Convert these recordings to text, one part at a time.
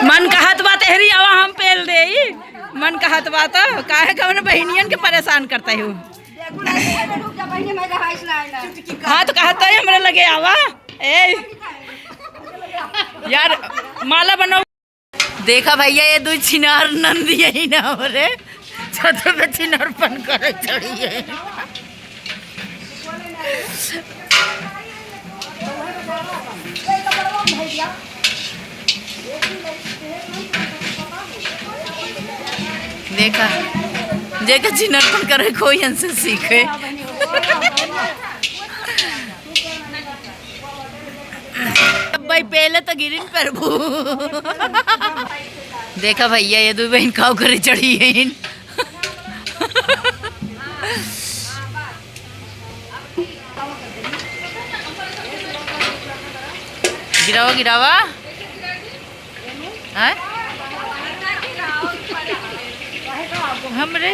मन कहत बात हेरी आवा हम पेल दे मन कहत बात काहे कवन बहनियन के परेशान करते हो। हाँ तो कहता है हमरे लगे आवा ए यार माला बनो। देखा भैया ये दो छिनार नंद यही ना हो रे छत पे छिनारपन करे चढ़ी है। देखा देखा छिनारपन करे कोई हमसे सीखे। भाई पहले तो गिरिन प्रभु। देखा भैया ये दो बहन खाओ करे चढ़ी है इन। गिरावा गिरावा है हमरे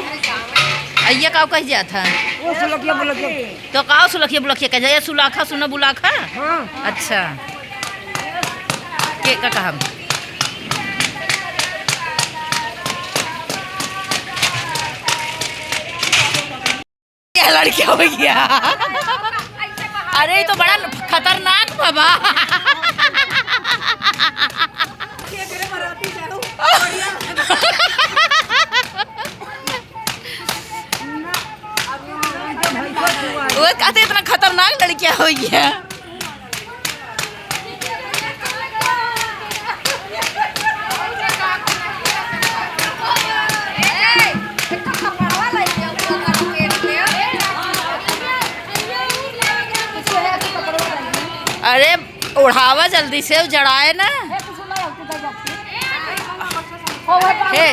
अय्या काव कह जा था वो सुलखिया बुलखिया तो काव सुलखिया बुलखिया कह जाए सुलाखा सुना बुलाखा। हाँ अच्छा के का कहा क्या लड़किया हो गया। अरे ये तो बड़ा खतरनाक बाबा। वो कहते इतना खतरनाक लड़कियां हो गया। अरे उड़ावा जल्दी से जड़ाए ना। हे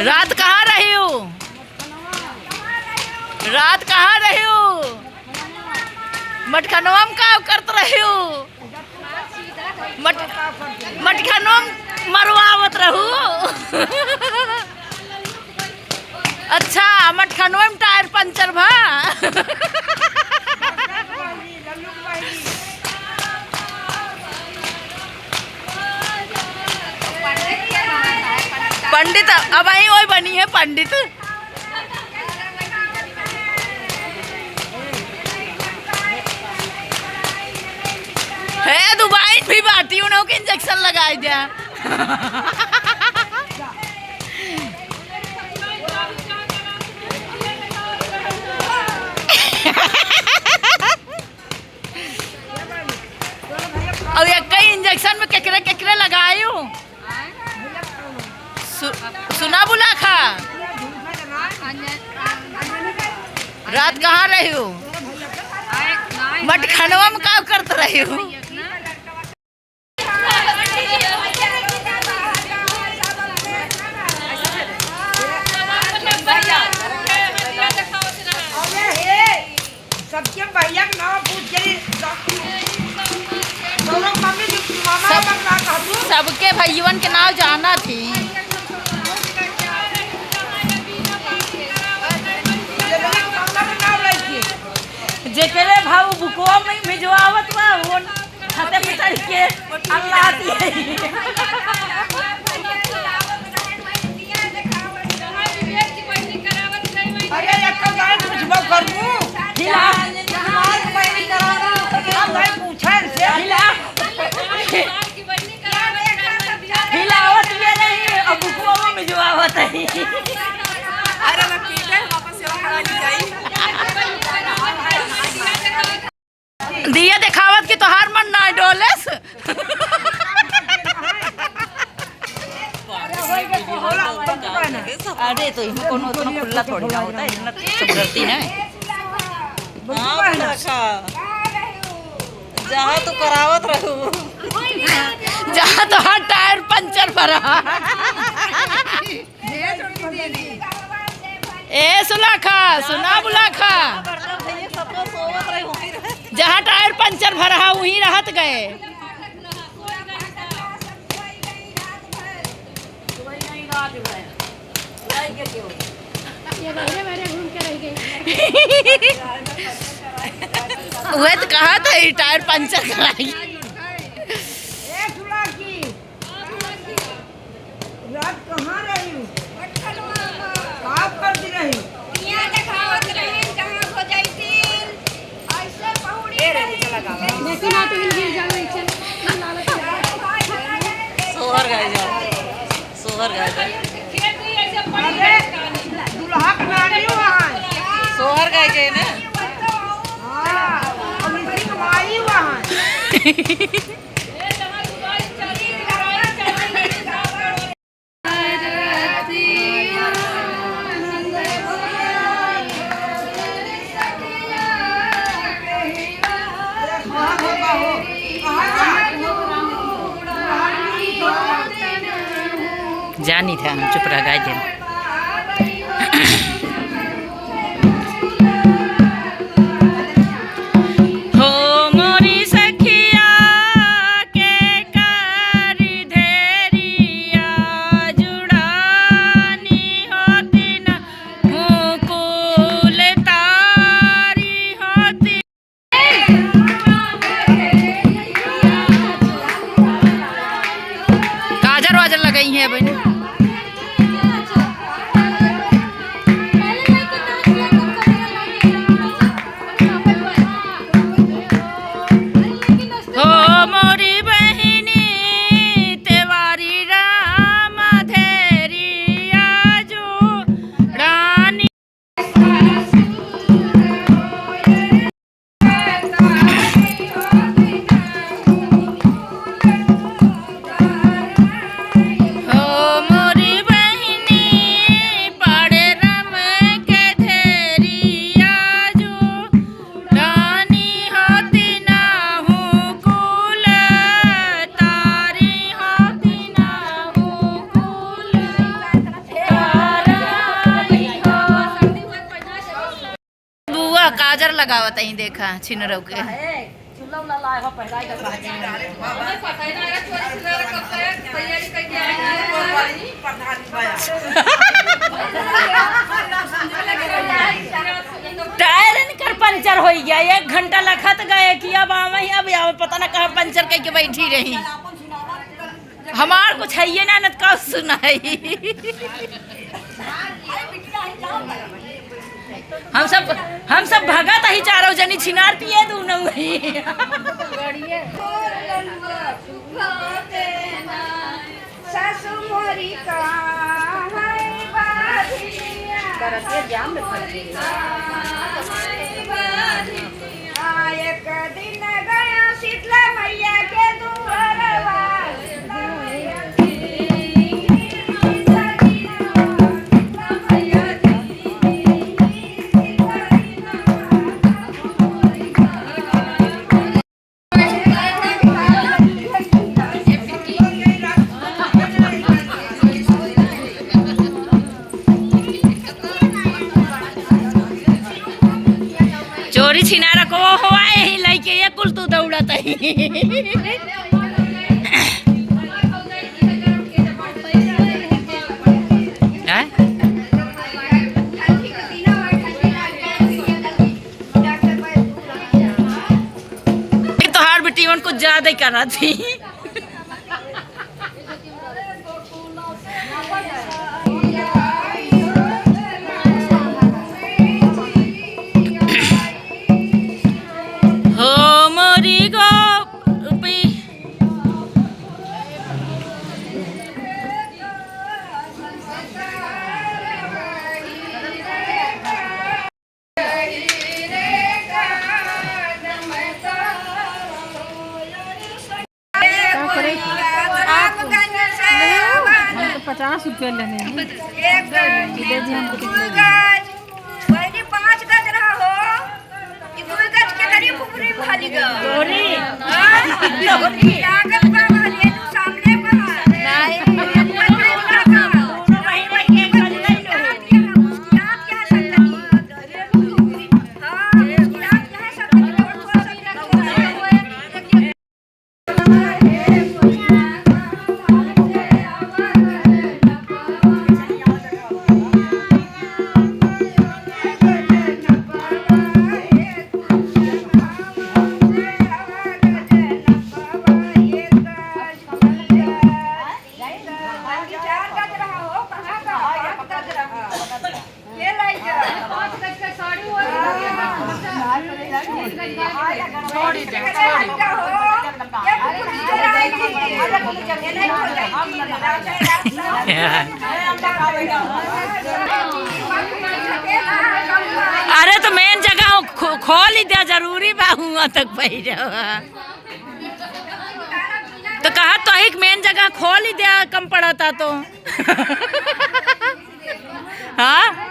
रात कहाँ रही हो रात कहाँ रही हो मटखनवा में का करत रही हो मटखनवा मरवावत रहू। अच्छा मटखनवा में टायर पंचर भा। पंडित अब आई वही बनी है पंडित। है दुबई भी बाटी उन्हों के इंजेक्शन लगाई दिया। अब ये कई इंजेक्शन में केकरे केकरे लगाई हूँ सुना बुलाखा। रात कहाँ रही हो मटखनवा में काम करते रही हो। सबके भैया के नाम पूछ के सबके भैयन के नाम जाना थी। जेकरे भाव बुकवा में भिजवावत बा वो खाते पे चढ़ के अल्लाह दी। अरे एक गाय पूछबो करबू हिला हमार पैनी कराना हम गाय पूछे से हिला हिलावत में नहीं अब बुकवा में भिजवावत है। अरे मैं पीटे वापस से खड़ा नहीं जाई दिया दिखावत की तोहार मन ना डोलेस। अरे तो इनको कोनो खुला थोड़ी ना होता है इतना सब गलती ना। हाँ रखा जहाँ तो करावत रहू जहाँ तो हर टायर पंचर भरा। ए सुलाखा सुना बुलाखा, जहाँ टायर पंचर भरा वहीं रहत गए। वह तो कहा था टायर पंचर कराई। रात कहाँ रही हूँ? आप करती रही? सोहर गाय जाओ, सोहर गाय जाओ। दुल्हा कुमारी वहाँ, सोहर गाय जाए ना। हाँ, अमित कुमारी वहाँ। जानी था हम चुप रह गए। हो मोरी सखिया के कारी धेरिया जुड़ानी होती न मुकुल तारी होती। काजर वाजर लगाई है बहन। काजर लगावत ही देखा छिनरौ के। टायर इनकर पंचर हो गया, 1 घंटा लखत गए कि अब आवे अब पता ना कहाँ पंचर कह के बैठी रही। हमार कुछ है ये ना का सुनाई। हम सब भगत ही चारों जनी छिनार पिए दू न एक दिन गया शीतला मैया के दुआरवा। चोरी छिनारा को हुआ ही लइके ये कुल तू दौड़त ही। तो हार बेटी उनको ज्यादा ही कर रहा थी। ₹50 लेने हैं। 5 गज रहा हो अरे तो मेन जगह खोल ही दिया जरूरी बा हुआ तक पहले तो कहा तो एक मेन जगह खोल ही दिया कम पड़ा था तो हाँ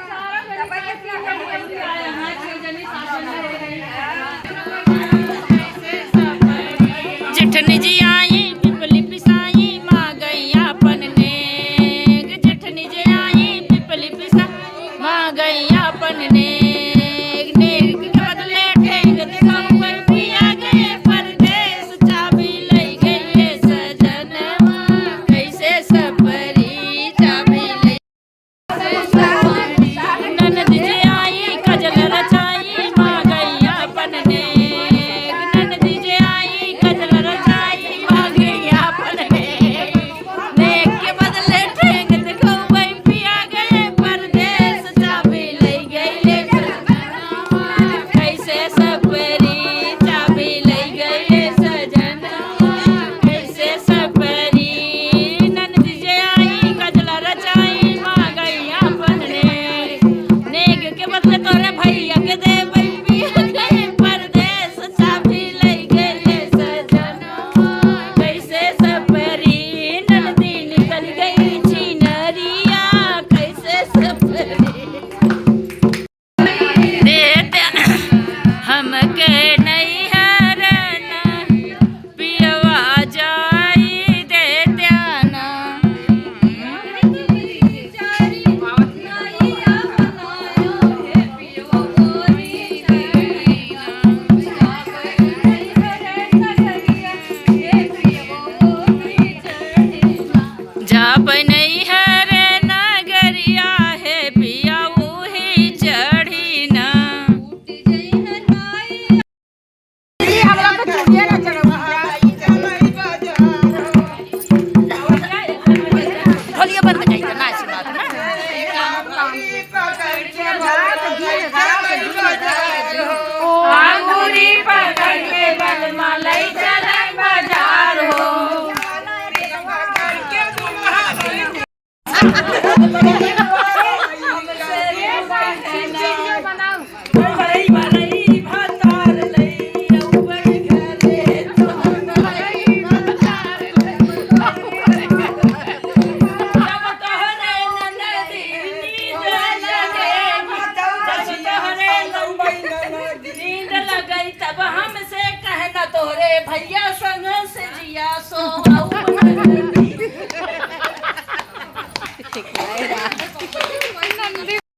जिठनी जी आई पिपली पिसाई माँ गैया अपन नेग जिठनी जी आई पिपली पिसा माँ गैया अपन नेग नेग के बदले ठेंग दिखाऊं पिया गए परदेस चाबी लई गई सजनवा कैसे सपरी चाबी लई ननद जी आई कजल रचाई माँ गैया अपन नेग ननद जी आई कजल रचाई माँ गैया अपन नेग नेग के बदले ठेंग दिखाऊं पिया गए परदेस चाबी लई गई सजनवा कैसे सपरी चाबी लई गई सजनवा कैसे सपरी ननद जी आई कजल रचाई माँ गैया अपन नेग नेग के बदले तोरे भैया के दे पिया गए परदेस चाबी लई गई सजनवा कैसे सपरी ननदी निकल गई छिनरिया कैसे सपरी देते हमके नहीं हरना पियवा जाई देते ना जाप नहीं है रे नगरिया है पिया ही चढ़ी ना ढोलिया बंद जाई तो नाच सुना ना आंगूरी पकड़ के बलमा लई चले बाजार हो नींद लगई तब हमसे कहना तोरे भैया संग से जिया सो